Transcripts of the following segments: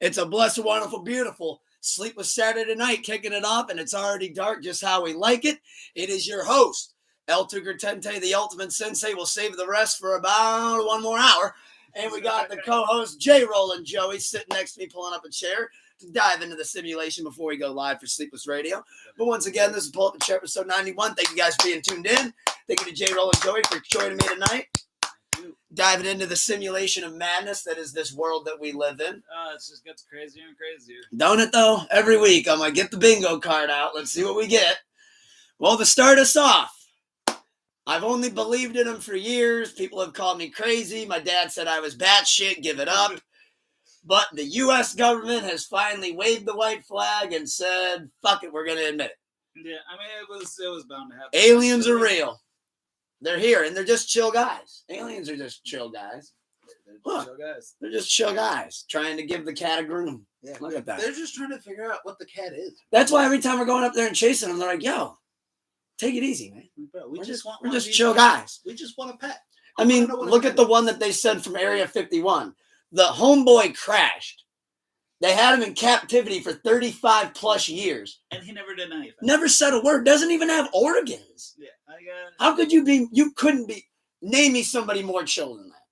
It's a blessed, wonderful, beautiful sleepless Saturday night, kicking it off, and it's already dark just how we like it. It is your host, El Tucker Tente, the ultimate sensei. We'll save the rest for about one more hour. And we got the co-host, J. Roland Joey, sitting next to me, pulling up a chair to dive into the simulation before we go live for Sleepless Radio. But once again, this is Pull Up the Chair, episode 91. Thank you guys for being tuned in. Thank you to J. Roland Joey for joining me tonight. Diving into the simulation of madness that is this world that we live in. It just gets crazier and crazier. Don't it, though? Every week, I'm like, get the bingo card out. Let's see what we get. Well, to start us off, I've only believed in him for years. People have called me crazy. My dad said I was batshit, give it up. But the U.S. government has finally waved the white flag and said, fuck it, we're going to admit it. Yeah, I mean, it was bound to happen. Aliens are real. They're here, and they're just chill guys. Aliens are just chill guys. They're chill guys. They're just chill guys trying to give the cat a groom. Yeah, look at that. They're just trying to figure out what the cat is. That's why every time we're going up there and chasing them, they're like, yo, take it easy, man. Bro, we're just chill guys. We just want a pet. I mean, look at the one that they sent from Area 51. The homeboy crashed. They had him in captivity for 35 plus years. And he never did anything. Never said a word. Doesn't even have organs. Yeah. How could you couldn't be, name me somebody more chill than that.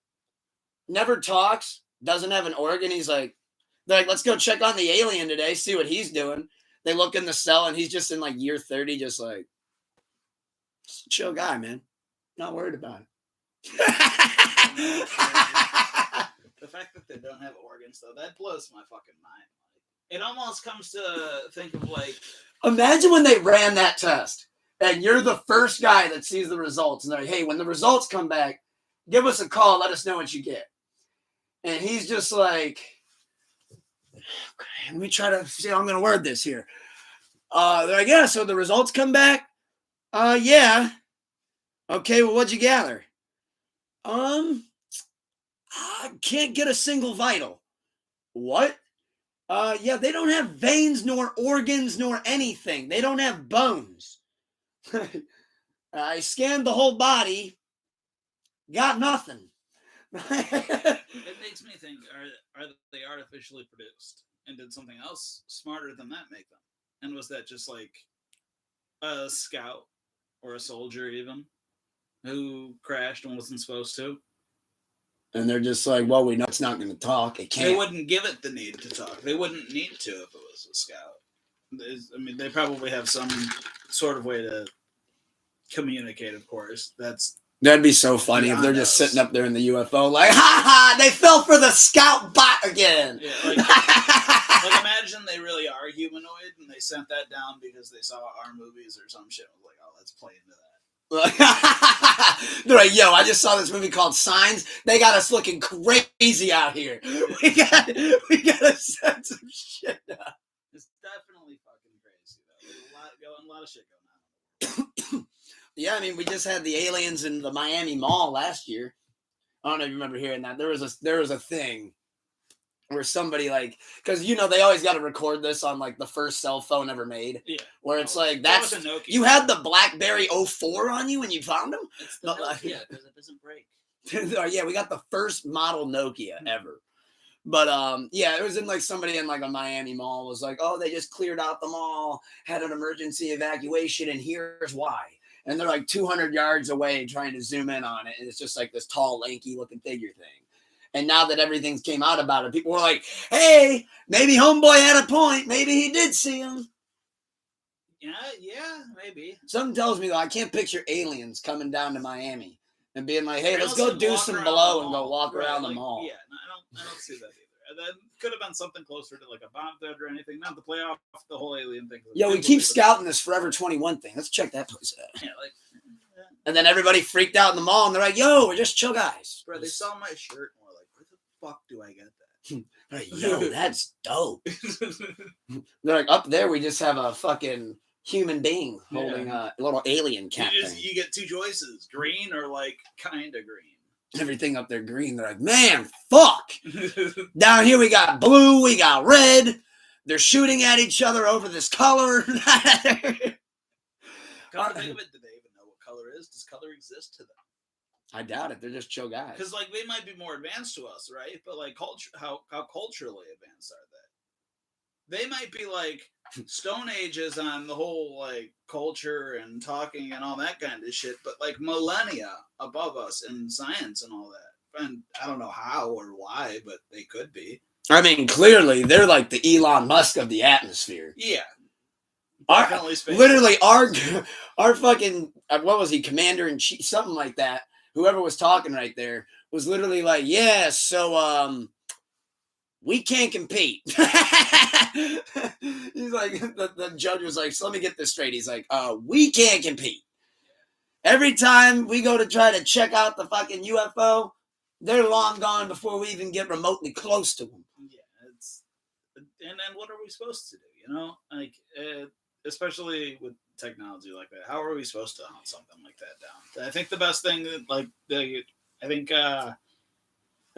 Never talks, doesn't have an organ. They're like, let's go check on the alien today, see what he's doing. They look in the cell and he's just in like year 30, just like, just a chill guy, man. Not worried about it. The fact that they don't have organs, though, that blows my fucking mind. It almost comes to think of like... Imagine when they ran that test, and you're the first guy that sees the results, and they're like, hey, when the results come back, give us a call, let us know what you get. And he's just like, okay, let me try to see how I'm going to word this here. They're like, yeah, so the results come back? Yeah. Okay, well, what'd you gather? I can't get a single vital. What? Yeah, they don't have veins, nor organs, nor anything. They don't have bones. I scanned the whole body. Got nothing. It makes me think, are they artificially produced? And did something else smarter than that make them? And was that just like a scout or a soldier even who crashed and wasn't supposed to? And they're just like, well, we know it's not going to talk. It can't. They wouldn't give it the need to talk. They wouldn't need to if it was a scout. I mean, they probably have some sort of way to communicate, of course. That'd be so funny if they're just sitting up there in the UFO like, ha ha, they fell for the scout bot again. Yeah, like imagine they really are humanoid and they sent that down because they saw our movies or some shit. Like, oh, let's play into that. They're like, yo, I just saw this movie called Signs. They got us looking crazy out here. We gotta set some shit up. It's definitely fucking crazy though. There's a lot of shit going on. Yeah, I mean, we just had the aliens in the Miami Mall last year. I don't know if you remember hearing that. There was a thing where somebody like, because they always got to record this on like the first cell phone ever made. Yeah. Where it's like that was a Nokia. You had the BlackBerry 04 on you when you found them. It's the Nokia because it doesn't break. Yeah, we got the first model Nokia ever. But yeah, it was in like somebody in like a Miami mall was like, oh, they just cleared out the mall, had an emergency evacuation, and here's why. And they're like 200 yards away trying to zoom in on it, and it's just like this tall, lanky looking figure thing. And now that everything's came out about it, people were like, hey, maybe homeboy had a point. Maybe he did see him. Yeah, maybe. Something tells me, though, I can't picture aliens coming down to Miami and being like, hey, let's go do some blow and go walk around the mall. Yeah, no, I don't see that either. That could have been something closer to like a bomb threat or anything, not to play off the whole alien thing. Yo, we keep scouting this Forever 21 thing. Let's check that place out. Yeah, and then everybody freaked out in the mall, and they're like, yo, we're just chill guys. Bro, they saw my shirt and were like, where the fuck do I get that? Like, yo, that's dope. They're like, up there, we just have a fucking human being holding a little alien cat thing. You get two choices, green or like kind of green. Everything up there green. They're like, man, fuck. Down here we got blue, we got red. They're shooting at each other over this color. Come to think of it, do they even know what color is? Does color exist to them? I doubt it. They're just chill guys. Because like they might be more advanced to us, right? But like culture, how culturally advanced are they? they might be like Stone Ages on the whole like culture and talking and all that kind of shit, but like millennia above us in science and all that. And I don't know how or why, but they could be. I mean, clearly they're like the Elon Musk of the atmosphere. Yeah. Literally, our fucking what was he, commander in chief, something like that. Whoever was talking right there was literally like, yeah, so we can't compete. He's like, the judge was like, so let me get this straight. He's like, we can't compete. Every time we go to try to check out the fucking UFO, they're long gone before we even get remotely close to them. Yeah, and then what are we supposed to do? You know, like especially with technology like that, how are we supposed to hunt something like that down? I think the best thing that I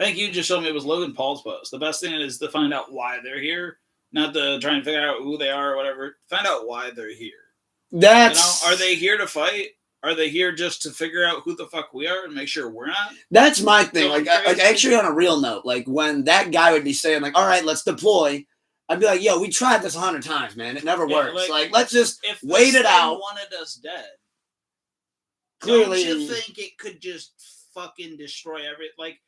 think you just showed me was Logan Paul's post. The best thing is to find out why they're here, not to try and figure out who they are or whatever. Find out why they're here. Are they here to fight? Are they here just to figure out who the fuck we are and make sure we're not? That's my thing. Like actually, on a real note, like when that guy would be saying, like, "All right, let's deploy," I'd be like, "Yo, we tried this 100 times, man. It never works. Like, let's just wait it out." If wanted us dead, clearly, don't you think it could just fucking destroy everything? Like,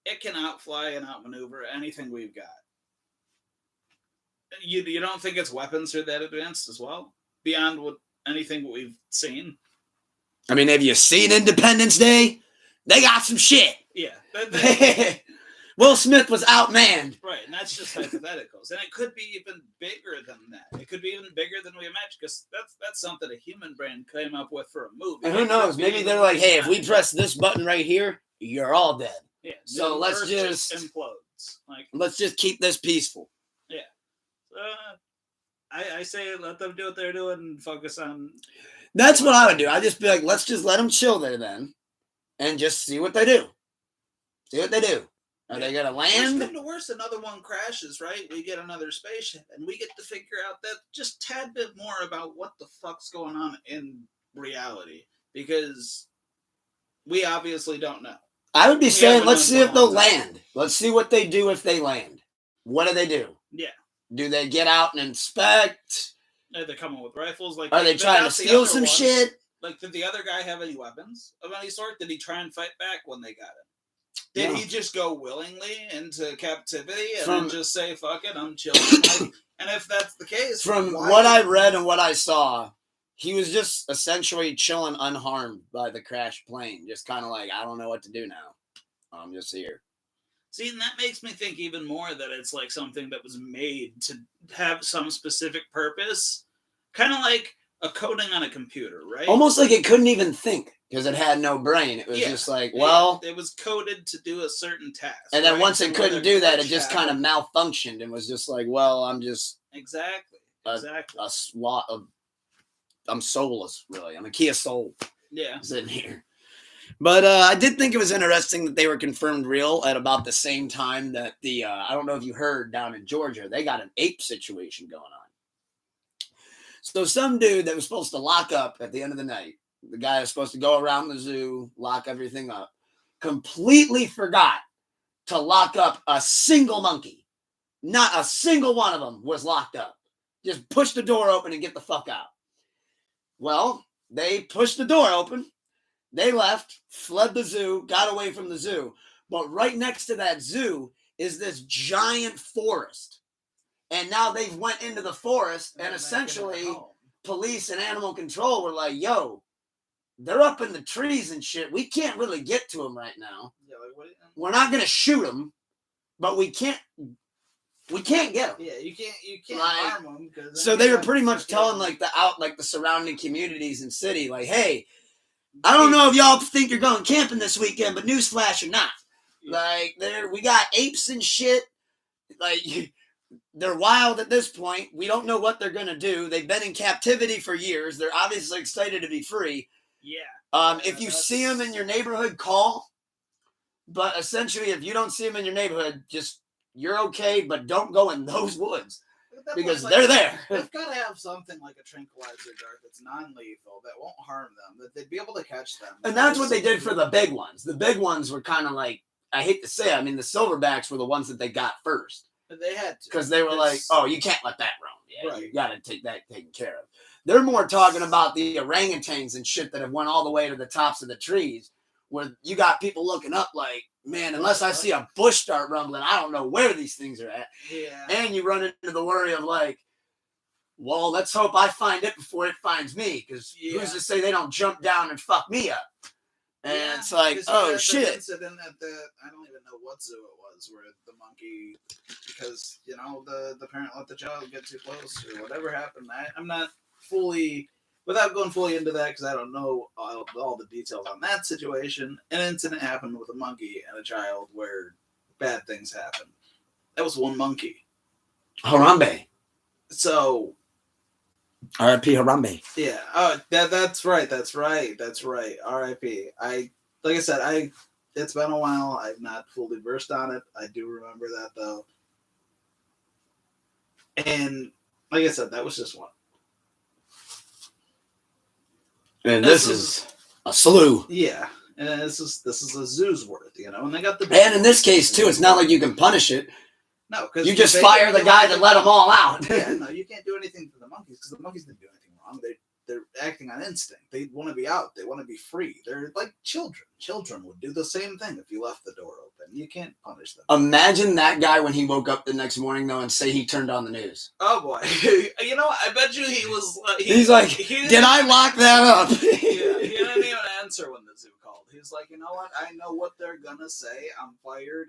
it can outfly and outmaneuver anything we've got. You don't think its weapons are that advanced as well? Beyond anything we've seen? I mean, have you seen Independence Day? They got some shit. Yeah. Will Smith was outmanned. Right, and that's just hypotheticals. And it could be even bigger than that. It could be even bigger than we imagine, because that's something a human brain came up with for a movie. And who knows? Maybe they're like, hey, if we press this button right here, you're all dead. Yeah. So let's just implodes. Like, let's just keep this peaceful. Yeah. I say let them do what they're doing and focus on. That's what I would do. I'd just be like, let's just let them chill there then, and just see what they do. See what they do. Are they gonna land? Worst come to worst, another one crashes, right? We get another spaceship, and we get to figure out that just tad bit more about what the fuck's going on in reality, because we obviously don't know. I would be saying, let's see if they'll land. Let's see what they do if they land. What do they do? Yeah. Do they get out and inspect? Are they coming with rifles? Like, are they trying to steal some shit? Like, did the other guy have any weapons of any sort? Did he try and fight back when they got him? Did he just go willingly into captivity and then just say, fuck it, I'm chilling? And if that's the case... From what I read and what I saw, he was just essentially chilling unharmed by the crashed plane. Just kind of like, I don't know what to do now. I'm just here. See, and that makes me think even more that it's like something that was made to have some specific purpose. Kind of like a coding on a computer, right? Almost like it couldn't even think because it had no brain. It was just like, well... It was coded to do a certain task. And then once it couldn't do that, it just kind of malfunctioned and was just like, well, I'm just... Exactly. A slot of... I'm soulless, really. I'm a Kia Soul. Yeah. Sitting here. But I did think it was interesting that they were confirmed real at about the same time that the, I don't know if you heard down in Georgia, they got an ape situation going on. So some dude that was supposed to lock up at the end of the night, the guy was supposed to go around the zoo, lock everything up, completely forgot to lock up a single monkey. Not a single one of them was locked up. Just push the door open and get the fuck out. Well, they pushed the door open. They left, fled the zoo, got away from the zoo. But right next to that zoo is this giant forest. And now they've went into the forest, and essentially police and animal control were like, yo, they're up in the trees and shit. We can't really get to them right now. Yeah, like, what? We're not going to shoot them, but we can't get them. Yeah, you can't harm them. So they were pretty much telling the surrounding communities and city, like, hey, I don't know if y'all think you're going camping this weekend, but newsflash or not. Yeah. Like, we got apes and shit. Like, they're wild at this point. We don't know what they're going to do. They've been in captivity for years. They're obviously excited to be free. Yeah. If you see them in your neighborhood, call. But essentially, if you don't see them in your neighborhood, just, you're okay, but don't go in those woods. Because they're there. They've got to have something like a tranquilizer dart that's non-lethal, that won't harm them, that they'd be able to catch them. And that's what they did for the big ones. The big ones were kind of like, I hate to say it, I mean, the silverbacks were the ones that they got first. They had to. Because they were like, It's- oh, you can't let that roam. Yeah, Right. you got to take that taken care of. They're more talking about the orangutans and shit that have went all the way to the tops of the trees, where you got people looking up like, man, unless I see a bush start rumbling, I don't know where these things are at. Yeah. And you run into the worry of like, well, let's hope I find it before it finds me, because who's to say they don't jump down and fuck me up? And it's like, oh shit. Incident at I don't even know what zoo it was, where the monkey, because the parent let the child get too close or whatever happened. I'm not fully, without going fully into that, because I don't know all the details on that situation. An incident happened with a monkey and a child where bad things happened. That was one monkey. Harambe. So. R.I.P. Harambe. Yeah. Oh, that's right. R.I.P. Like I said, it's been a while. I'm not fully versed on it. I do remember that though. And like I said, that was just one. And this is a slew. Yeah. And this is a zoo's worth, and they got the. And in this case too, it's not like you can punish it. No, because you just fire the guy that let them all out. Yeah, no, you can't do anything to the monkeys because the monkeys didn't do anything wrong. They're acting on instinct. They want to be out. They want to be free. They're like children. Children would do the same thing if you left the door open. You can't punish them. Imagine that guy when he woke up the next morning though and say he turned on the news. Oh boy, I bet you he was. He's like, did I lock that up? Yeah, he didn't even answer when the zoo called. He's like, you know what? I know what they're gonna say. I'm fired.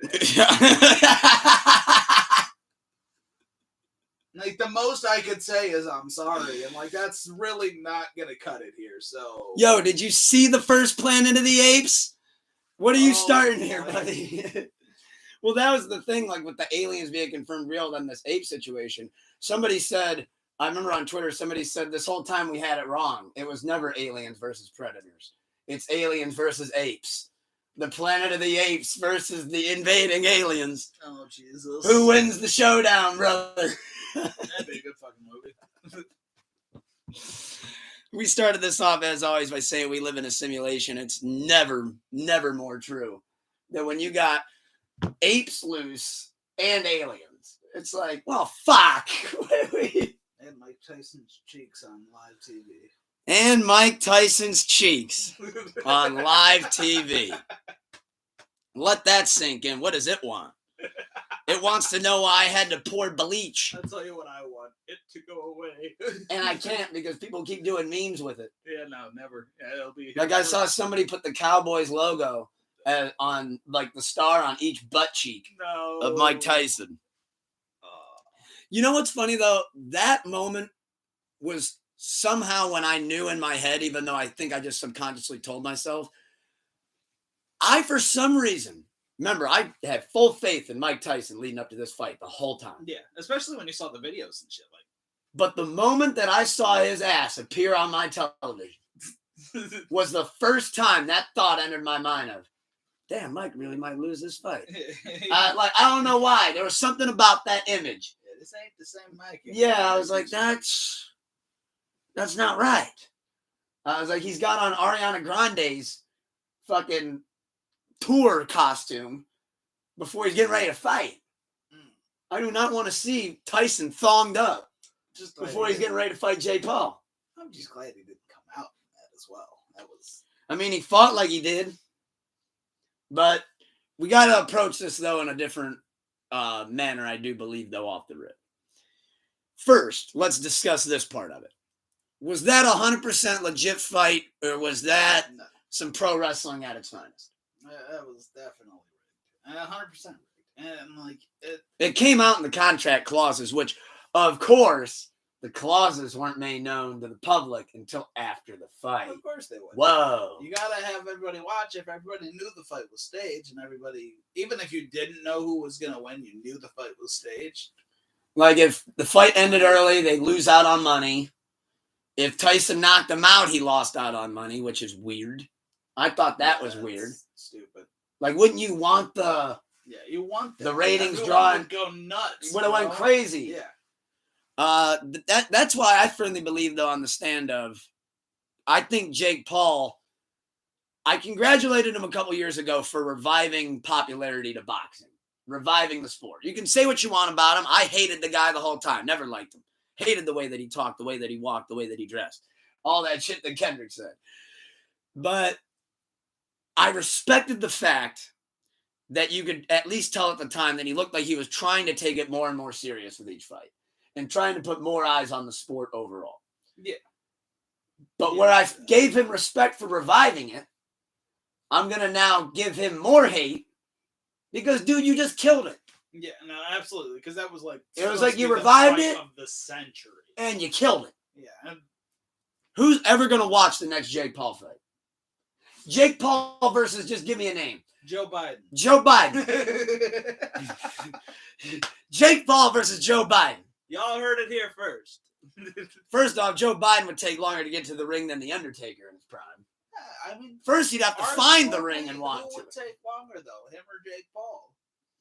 Like the most I could say is I'm sorry, and like that's really not gonna cut it here. So, yo, did you see the first Planet of the Apes? What are you starting here, buddy? Well, that was the thing, like with the aliens being confirmed real in this ape situation. Somebody said, I remember on Twitter, somebody said this whole time we had it wrong. It was never aliens versus predators. It's aliens versus apes. The Planet of the Apes versus the invading aliens. Oh, Jesus. Who wins the showdown, brother? That'd be a good fucking movie. We started this off, as always, by saying we live in a simulation. It's never more true that when you got apes loose and aliens, it's like, well, fuck. And Mike Tyson's cheeks on live TV. And Mike Tyson's cheeks on live TV. Let that sink in. What does it want? It wants to know why I had to pour bleach. I'll tell you what I want. It to go away. And I can't because people keep doing memes with it. Yeah, no, never. Yeah, it'll be. Like I saw somebody put the Cowboys logo on, like, the star on each butt cheek of Mike Tyson. You know what's funny, though? That moment was somehow when I knew in my head, even though I think I just subconsciously told myself, for some reason, remember, I had full faith in Mike Tyson leading up to this fight the whole time. Yeah, especially when you saw the videos and shit. But the moment that I saw his ass appear on my television was the first time that thought entered my mind of, damn, Mike really might lose this fight. I don't know why. There was something about that image. Yeah, this ain't the same Mike. Yeah, I was like, that's not right. I was like, he's got on Ariana Grande's fucking tour costume before he's getting ready to fight. I do not want to see Tyson thonged up just before he's getting ready to fight Jake Paul. I'm just glad he didn't come out in that as well. That was. I mean, he fought like he did, but we got to approach this though in a different manner. I do believe though off the rip. First, let's discuss this part of it. Was that 100% legit fight, or was that some pro wrestling at its finest? That was definitely rigged. 100% rigged. And like it came out in the contract clauses, which, of course, the clauses weren't made known to the public until after the fight. Of course they would. Whoa! You gotta have everybody watch. If everybody knew the fight was staged, and everybody, even if you didn't know who was gonna win, you knew the fight was staged. Like if the fight ended early, they lose out on money. If Tyson knocked him out, he lost out on money, which is weird. I thought that was weird. Stupid. Like, wouldn't you want the? Yeah, you want that. The ratings drawing would go nuts. Would have went crazy. Yeah. That's why I firmly believe though on the stand of, I think Jake Paul. I congratulated him a couple years ago for reviving popularity to boxing. reviving the sport. You can say what you want about him. I hated the guy the whole time. Never liked him. Hated the way that he talked, the way that he walked, the way that he dressed. All that shit that Kendrick said. But I respected the fact that you could at least tell at the time that he looked like he was trying to take it more and more serious with each fight and trying to put more eyes on the sport overall. Yeah. But where I gave him respect for reviving it, I'm going to now give him more hate because, dude, you just killed it. Yeah, no, absolutely. Because that was like... It was like you revived it. Of the century. And you killed it. Yeah. And who's ever going to watch the next Jake Paul fight? Jake Paul versus, just give me a name. Joe Biden. Joe Biden. Jake Paul versus Joe Biden. Y'all heard it here first. First off, Joe Biden would take longer to get to the ring than The Undertaker in his prime. I mean, first he'd have to find the ring and walk to Who would it. take longer, though, him or Jake Paul?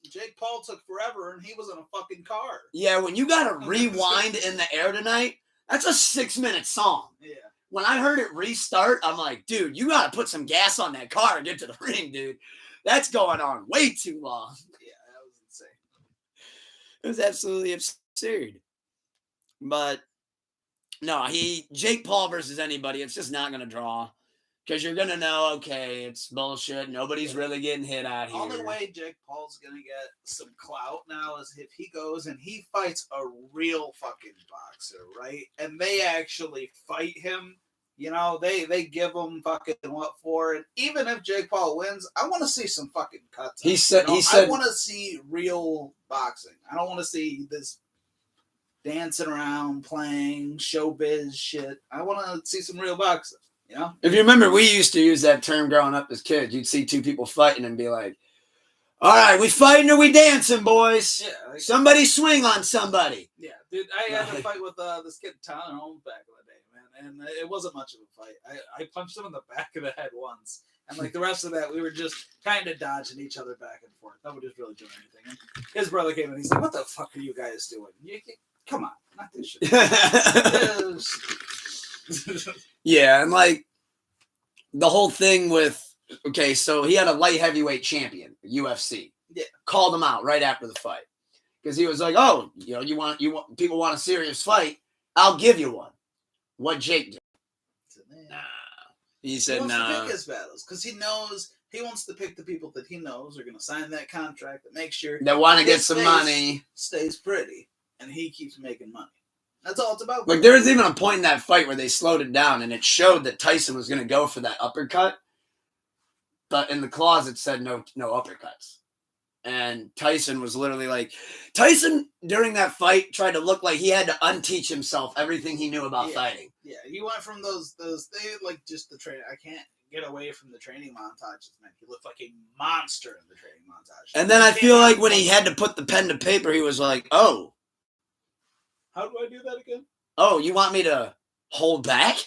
Jake Paul took forever, and he was in a fucking car. Yeah, when you got to rewind in the air tonight, that's a 6-minute song. Yeah. When I heard it restart, I'm like, dude, you got to put some gas on that car and get to the ring, dude. That's going on way too long. Yeah, that was insane. It was absolutely absurd. But no, Jake Paul versus anybody, it's just not going to draw. Because you're going to know, okay, it's bullshit. Nobody's really getting hit out here. The only way Jake Paul's going to get some clout now is if he goes and he fights a real fucking boxer, right? And they actually fight him. You know, they give him fucking what for. And even if Jake Paul wins, I want to see some fucking cuts. He said, I want to see real boxing. I don't want to see this dancing around, playing showbiz shit. I want to see some real boxing. You know? If you remember, we used to use that term growing up as kids. You'd see two people fighting and be like, all right, we fighting or we dancing, boys? Yeah. Somebody swing on somebody. Yeah, dude, I had a fight with this kid, Tyler, back in the day, man. And it wasn't much of a fight. I punched him in the back of the head once. And, like, the rest of that, we were just kind of dodging each other back and forth. Nobody was really doing anything. And his brother came in and he's like, what the fuck are you guys doing? Come on, not this shit. Yeah, and like the whole thing with so he had a light heavyweight champion, UFC. Yeah. Called him out right after the fight. Because he was like, oh, you want people want a serious fight, I'll give you one. What Jake did? Nah. He said nah. He wants to pick his battles because he knows he wants to pick the people that he knows are gonna sign that contract that make sure that want to get some money. Stays pretty. And he keeps making money. That's all it's about. Like, there was even a point in that fight where they slowed it down, and it showed that Tyson was going to go for that uppercut. But in the clause, it said no uppercuts. And Tyson was literally like... Tyson, during that fight, tried to look like he had to unteach himself everything he knew about fighting. Yeah, he went from those they like just the training. I can't get away from the training montages, man. He looked like a monster in the training montage. And then I feel like when he had to put the pen to paper, he was like, oh... How do I do that again? Oh, you want me to hold back?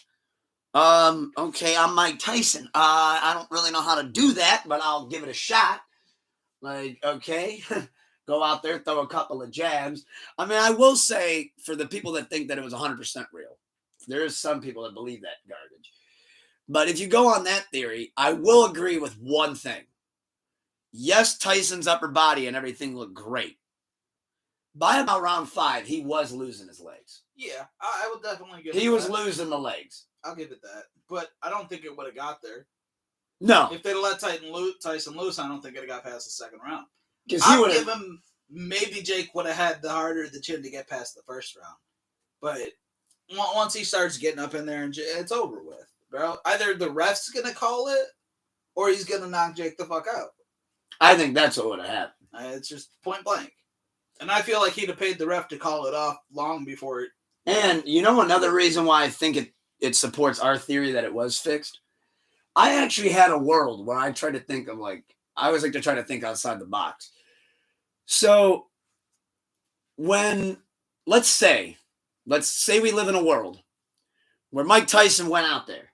Okay, I'm Mike Tyson. I don't really know how to do that, but I'll give it a shot. Like, okay, go out there, throw a couple of jabs. I mean, I will say, for the people that think that it was 100% real, there is some people that believe that garbage. But if you go on that theory, I will agree with one thing. Yes, Tyson's upper body and everything looked great. By about round 5, he was losing his legs. Yeah, I would definitely give He was losing the legs. I'll give it that. But I don't think it would have got there. No. If they'd have let Tyson loose, I don't think it would have got past the second round. I'll give him, maybe Jake would have had the harder the chin to get past the first round. But once he starts getting up in there, and it's over with, bro. Either the ref's going to call it, or he's going to knock Jake the fuck out. I think that's what would have happened. It's just point blank. And I feel like he'd have paid the ref to call it off long before it. And you know another reason why I think it supports our theory that it was fixed? I actually had a world where I tried to think of I always like to try to think outside the box. So let's say we live in a world where Mike Tyson went out there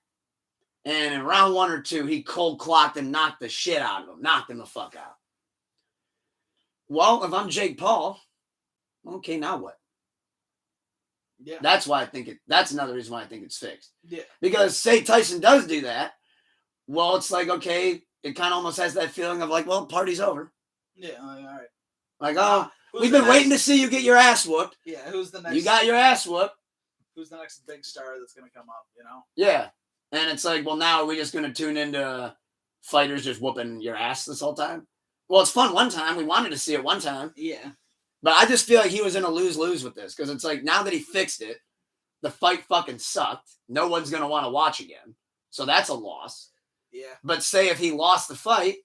and in round 1 or 2, he cold clocked and knocked the shit out of him, knocked him the fuck out. Well, if I'm Jake Paul, okay, now what? Yeah. That's why that's another reason why I think it's fixed. Yeah. Because say Tyson does do that, well, it's like, okay, it kind of almost has that feeling of like, well, party's over. Yeah, all right. Like, oh, Who's we've the been waiting to next- see you get your ass whooped. Yeah, who's the next? You got your ass whooped. Who's the next big star that's gonna come up? You know? Yeah. And it's like, well, now are we just going to tune into fighters just whooping your ass this whole time? Well, it's fun one time. We wanted to see it one time. Yeah. But I just feel like he was in a lose-lose with this because it's like now that he fixed it, the fight fucking sucked. No one's going to want to watch again. So that's a loss. Yeah. But say if he lost the fight,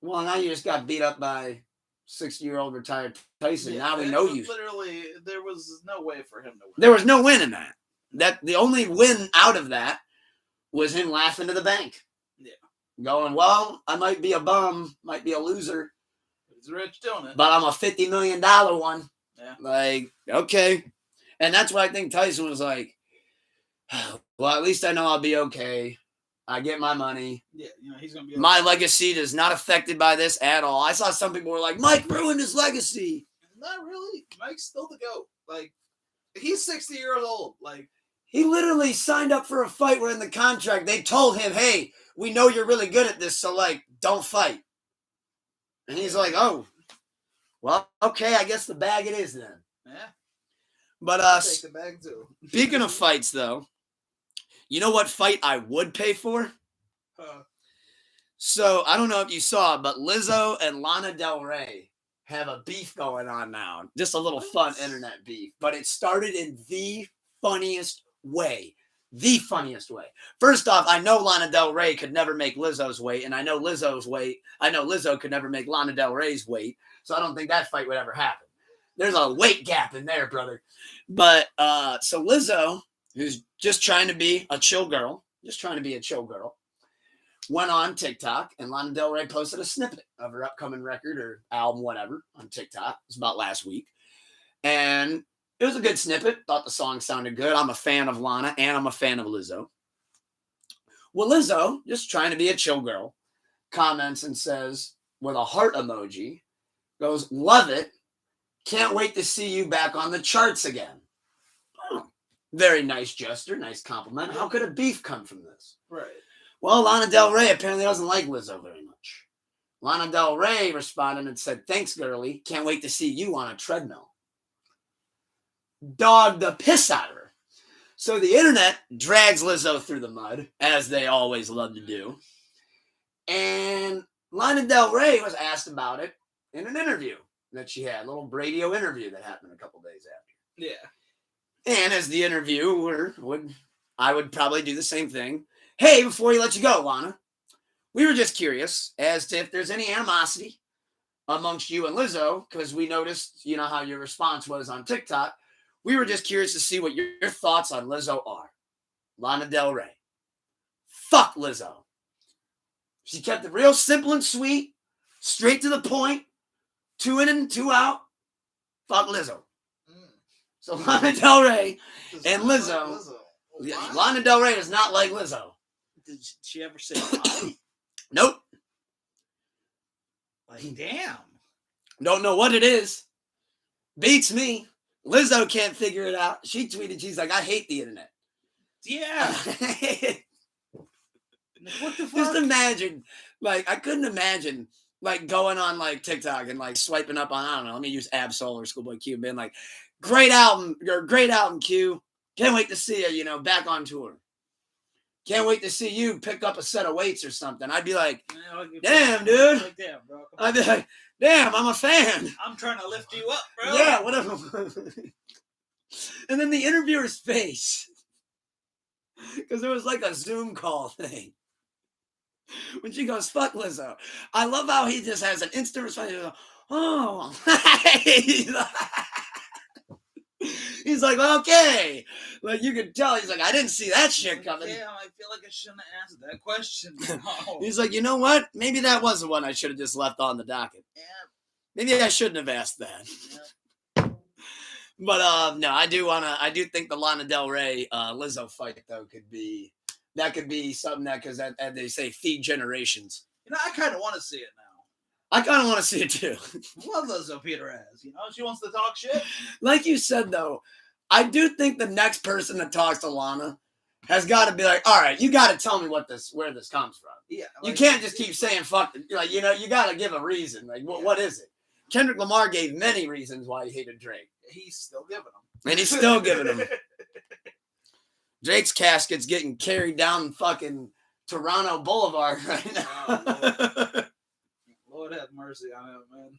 well, now you just got beat up by 60-year-old retired Tyson. Yeah, Now we it know was you. Literally, there was no way for him to win. There was no win in that. That the only win out of that was him laughing to the bank. Yeah. Going, well, I might be a bum, might be a loser, He's rich doing it. but I'm a $50 million one. Yeah. Like, okay. And that's why I think Tyson was like, well, at least I know I'll be okay. I get my money. Yeah, he's gonna be. My okay. legacy is not affected by this at all. I saw some people were like, Mike ruined his legacy. Not really. Mike's still the GOAT. Like, he's 60 years old. Like, He literally signed up for a fight where in the contract they told him, hey, we know you're really good at this, so like, don't fight. And he's like, oh, well, okay, I guess the bag it is then. yeah. But I'll take the bag too. speaking of fights, though, you know what fight I would pay for? So I don't know if you saw, but Lizzo and Lana Del Rey have a beef going on now. Just a little fun internet beef. But it started in the funniest way. The funniest way. First off, I know Lana Del Rey could never make Lizzo's weight, and I know Lizzo's weight. I know Lizzo could never make Lana Del Rey's weight, so I don't think that fight would ever happen. There's a weight gap in there, brother. But so Lizzo, who's just trying to be a chill girl, went on TikTok, and Lana Del Rey posted a snippet of her upcoming record or album, whatever, on TikTok. It was about last week. And it was a good snippet. Thought the song sounded good. I'm a fan of Lana, and I'm a fan of Lizzo. Well, Lizzo, just trying to be a chill girl, comments and says, with a heart emoji, goes, love it. Can't wait to see you back on the charts again. Oh, very nice gesture, nice compliment. How could a beef come from this? Right. Well, Lana Del Rey apparently doesn't like Lizzo very much. Lana Del Rey responded and said, thanks, girlie. Can't wait to see you on a treadmill. Dogged the piss out of her. So the internet drags Lizzo through the mud, as they always love to do. And Lana Del Rey was asked about it in an interview that she had, a little radio interview that happened a couple days after. Yeah. And as the interviewer I would probably do the same thing. Hey, before we let you go, Lana, we were just curious as to if there's any animosity amongst you and Lizzo, because we noticed, you know, how your response was on TikTok. We were just curious to see what your thoughts on Lizzo are. Lana Del Rey. Fuck Lizzo. She kept it real simple and sweet, straight to the point, 2 in and 2 out. Fuck Lizzo. So Lana Del Rey and Lizzo. Wow. Lana Del Rey does not like Lizzo. Did she ever say why? Nope. Like, damn. Don't know what it is. Beats me. Lizzo can't figure it out. She tweeted, she's like, I hate the internet. Yeah. What the fuck? Just imagine, like, I couldn't imagine, like, going on, like, TikTok and, like, swiping up on, I don't know, let me use Absol or Schoolboy Q, being like, great album, Q. Can't wait to see you, you know, back on tour. Can't wait to see you pick up a set of weights or something. I'd be like, damn, dude. Like, damn, bro. I'd be like, damn, I'm a fan. I'm trying to lift you up, bro. Yeah, whatever. And then the interviewer's face. Because there was like a Zoom call thing. When she goes, fuck Lizzo. I love how he just has an instant response. He goes, oh. He's like, okay. Like, you could tell. He's like, I didn't see that shit coming. Damn, I feel like I shouldn't have asked that question. No. He's like, you know what? Maybe that was the one I should have just left on the docket. Yeah. Maybe I shouldn't have asked that. Yeah. But no, I do think the Lana Del Rey Lizzo fight though could be something that, because as they say, feed generations. You know, I kind of want to see it now. I kind of want to see it too. What Lizzo Peter has, you know, she wants to talk shit. Like you said though, I do think the next person that talks to Lana has got to be like, all right, you got to tell me where this comes from. Yeah, You can't just keep saying fuck. Like, you know, you got to give a reason. Like, what is it? Kendrick Lamar gave many reasons why he hated Drake. He's still giving them. And he's still giving them. Drake's casket's getting carried down fucking Toronto Boulevard right now. Oh, Lord have mercy on him, man.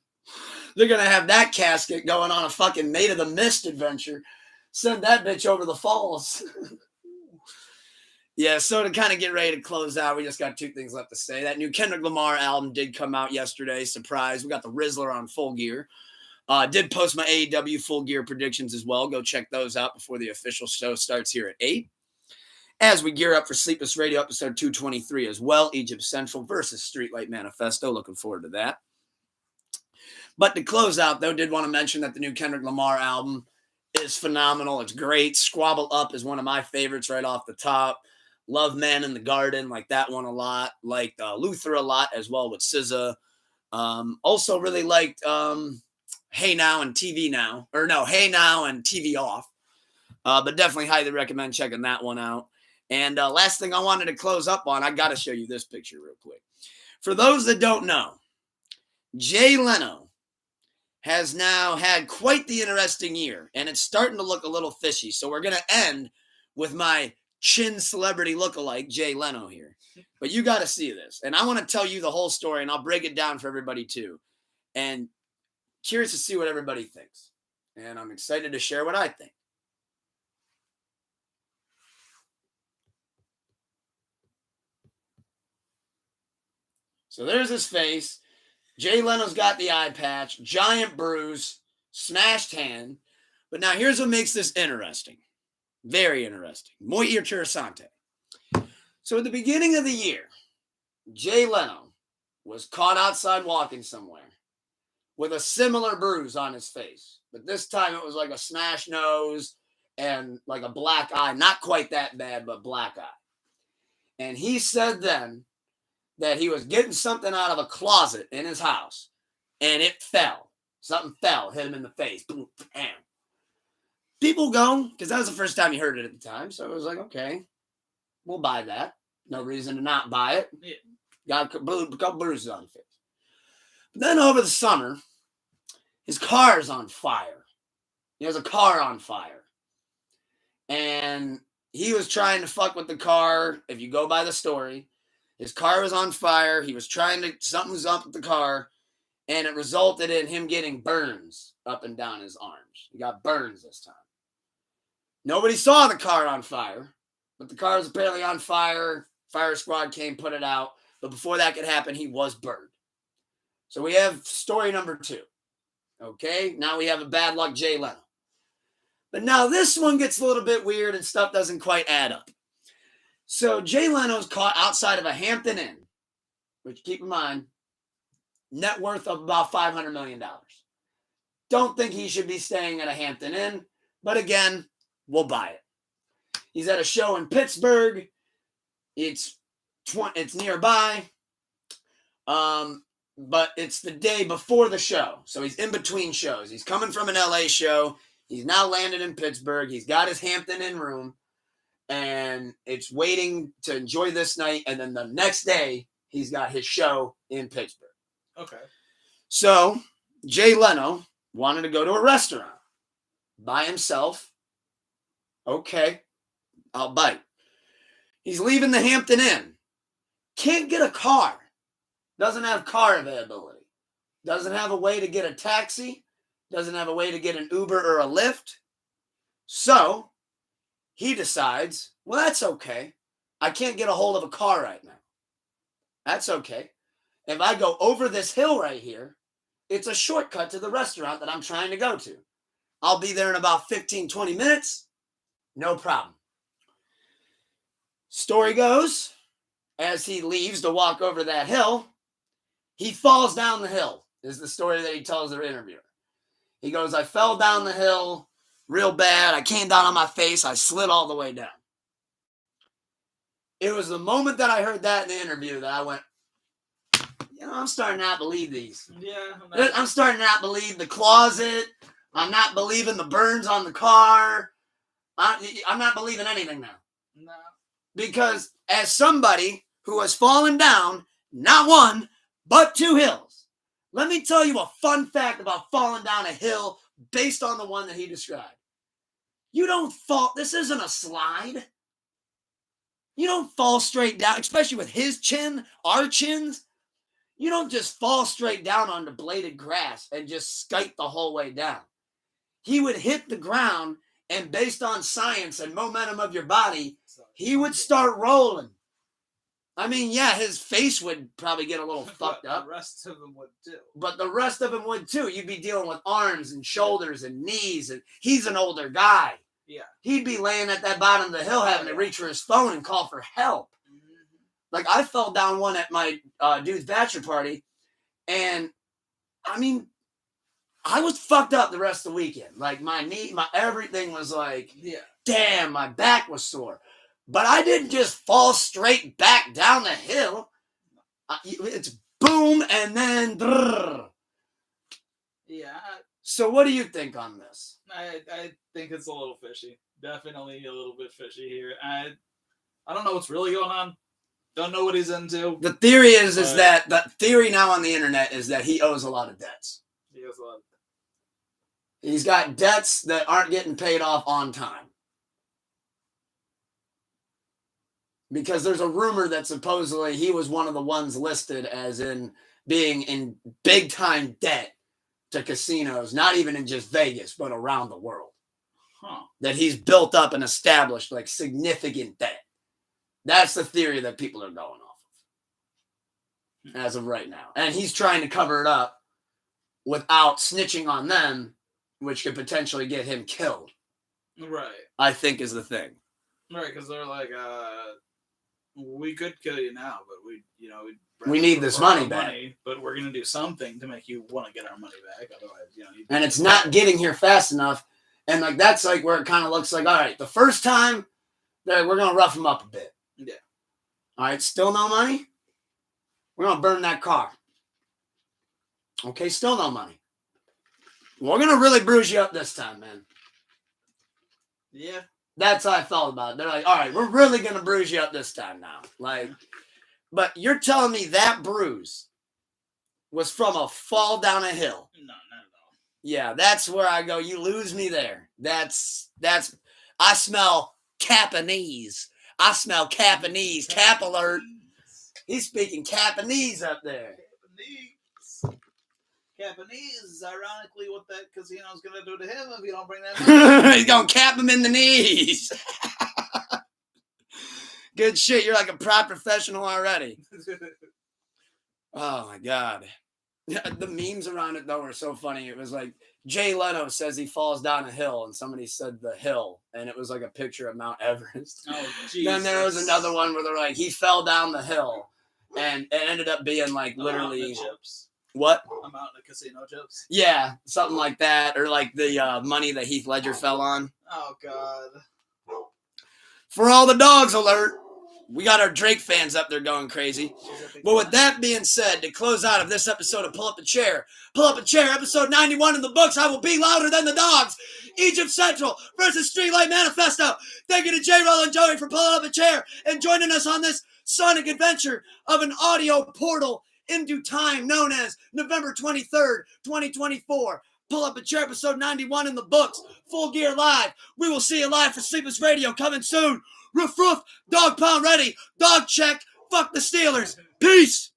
They're going to have that casket going on a fucking Maid of the Mist adventure. Send that bitch over the falls. Yeah, so to kind of get ready to close out, we just got two things left to say. That new Kendrick Lamar album did come out yesterday. Surprise. We got the Rizzler on Full Gear. Did post my AEW Full Gear predictions as well. Go check those out before the official show starts here at 8. As we gear up for Sleepless Radio episode 223 as well. Egypt Central versus Streetlight Manifesto. Looking forward to that. But to close out, though, did want to mention that the new Kendrick Lamar album is phenomenal. It's great. Squabble Up is one of my favorites right off the top. Love Man in the Garden, like that one a lot. Liked Luther a lot as well with SZA. Also really liked Hey Now and TV Now. Or no, Hey Now and TV Off. But definitely highly recommend checking that one out. And last thing I wanted to close up on, I got to show you this picture real quick. For those that don't know, Jay Leno has now had quite the interesting year. And it's starting to look a little fishy. So we're going to end with my chin celebrity lookalike, Jay Leno here. But you got to see this. And I want to tell you the whole story, and I'll break it down for everybody too. And curious to see what everybody thinks. And I'm excited to share what I think. So there's his face. Jay Leno's got the eye patch, giant bruise, smashed hand. But now here's what makes this interesting. Very interesting. Muy interesante. So at the beginning of the year, Jay Leno was caught outside walking somewhere with a similar bruise on his face. But this time it was like a smashed nose and like a black eye. Not quite that bad, but black eye. And he said then that he was getting something out of a closet in his house and it fell. Something fell, hit him in the face. Boom, bam. People go, because that was the first time you heard it at the time. So it was like, okay, we'll buy that. No reason to not buy it. Yeah. Got a couple bruises on his face. But then over the summer, his car's on fire. He has a car on fire. And he was trying to fuck with the car. If you go by the story, his car was on fire. He was trying to, something was up with the car. And it resulted in him getting burns up and down his arms. He got burns this time. Nobody saw the car on fire, but the car was apparently on fire. Fire squad came, put it out. But before that could happen, he was burned. So we have story number 2. Okay, now we have a bad luck Jay Leno. But now this one gets a little bit weird and stuff doesn't quite add up. So Jay Leno's caught outside of a Hampton Inn, which keep in mind, net worth of about $500 million. Don't think he should be staying at a Hampton Inn, but again, we'll buy it. He's at a show in Pittsburgh. It's nearby, but it's the day before the show, so he's in between shows. He's coming from an LA show. He's now landed in Pittsburgh. He's got his Hampton Inn room, and it's waiting to enjoy this night, and then the next day, he's got his show in Pittsburgh. Okay. So, Jay Leno wanted to go to a restaurant by himself. Okay, I'll bite. He's leaving the Hampton Inn. Can't get a car. Doesn't have car availability. Doesn't have a way to get a taxi. Doesn't have a way to get an Uber or a Lyft. So, he decides, well, that's okay. I can't get a hold of a car right now. That's okay. If I go over this hill right here, it's a shortcut to the restaurant that I'm trying to go to. I'll be there in about 15, 20 minutes. No problem. Story goes, as he leaves to walk over that hill, he falls down the hill, is the story that he tells the interviewer. He goes, I fell down the hill real bad. I came down on my face. I slid all the way down. It was the moment that I heard that in the interview that I went, I'm starting to not believe these. Yeah. I'm starting to not believe the closet. I'm not believing the burns on the car. I'm not believing anything now. No. Because as somebody who has fallen down, not one, but 2 hills, Let me tell you a fun fact about falling down a hill based on the one that he described. You don't fall. This isn't a slide. You don't fall straight down, especially with his chin, our chins. You don't just fall straight down onto bladed grass and just skate the whole way down. He would hit the ground, and based on science and momentum of your body, he would start rolling. I mean, yeah, his face would probably get a little fucked up. The rest of them would too. But the rest of him would too. You'd be dealing with arms and shoulders and knees, and he's an older guy. Yeah. He'd be laying at that bottom of the hill having to reach for his phone and call for help. Like, I fell down one at my dude's bachelor party, and, I mean, I was fucked up the rest of the weekend. Like, my knee, my everything was like, damn, my back was sore. But I didn't just fall straight back down the hill. It's boom, and then... Brrr. Yeah. So what do you think on this? I think it's a little fishy. Definitely a little bit fishy here. I don't know what's really going on. Don't know what he's into. The theory is that the theory now on the internet is that he owes a lot of debts. He owes a lot of debts. He's got debts that aren't getting paid off on time. Because there's a rumor that supposedly he was one of the ones listed as in being in big time debt to casinos, not even in just Vegas, but around the world. Huh. That he's built up and established like significant debt. That's the theory that people are going off of as of right now. And he's trying to cover it up without snitching on them, which could potentially get him killed. Right. I think is the thing. Right, because they're like, we could kill you now, but we need this money back. But we're gonna do something to make you want to get our money back. Otherwise, and it's not getting here fast enough. And like that's like where it kind of looks like, all right, the first time that we're gonna rough him up a bit. Yeah. All right, still no money? We're gonna burn that car. Okay, still no money. We're gonna really bruise you up this time, man. Yeah. That's how I felt about it. They're like, all right, we're really going to bruise you up this time now. Like, but you're telling me that bruise was from a fall down a hill. No, not at all. Yeah, that's where I go, you lose me there. I smell Capanese. I smell Capanese. Cap alert. He's speaking Capanese up there. Capanese is ironically what that casino's going to do to him if you don't bring that money. He's going to cap him in the knees. Good shit. You're like a prop professional already. Oh, my God. The memes around it, though, were so funny. It was like Jay Leno says he falls down a hill, and somebody said the hill, and it was like a picture of Mount Everest. Oh, Jesus. Then there was another one where they're like, he fell down the hill, and it ended up being like literally... chips. What? I'm out in the casino chips. Yeah, something like that. Or like the money that Heath Ledger fell on. Oh, God. For all the dogs alert. We got our Drake fans up there going crazy. But with that being said, to close out of this episode of Pull Up a Chair, episode 91 in the books, I will be louder than the dogs. Egypt Central versus Streetlight Manifesto. Thank you to J-Roll and Joey for pulling up a chair and joining us on this sonic adventure of an audio portal into time known as November 23rd, 2024. Pull Up a Chair, episode 91 in the books. Full Gear Live. We will see you live for Sleepless Radio coming soon. Roof, roof, dog pound ready. Dog check. Fuck the Steelers. Peace.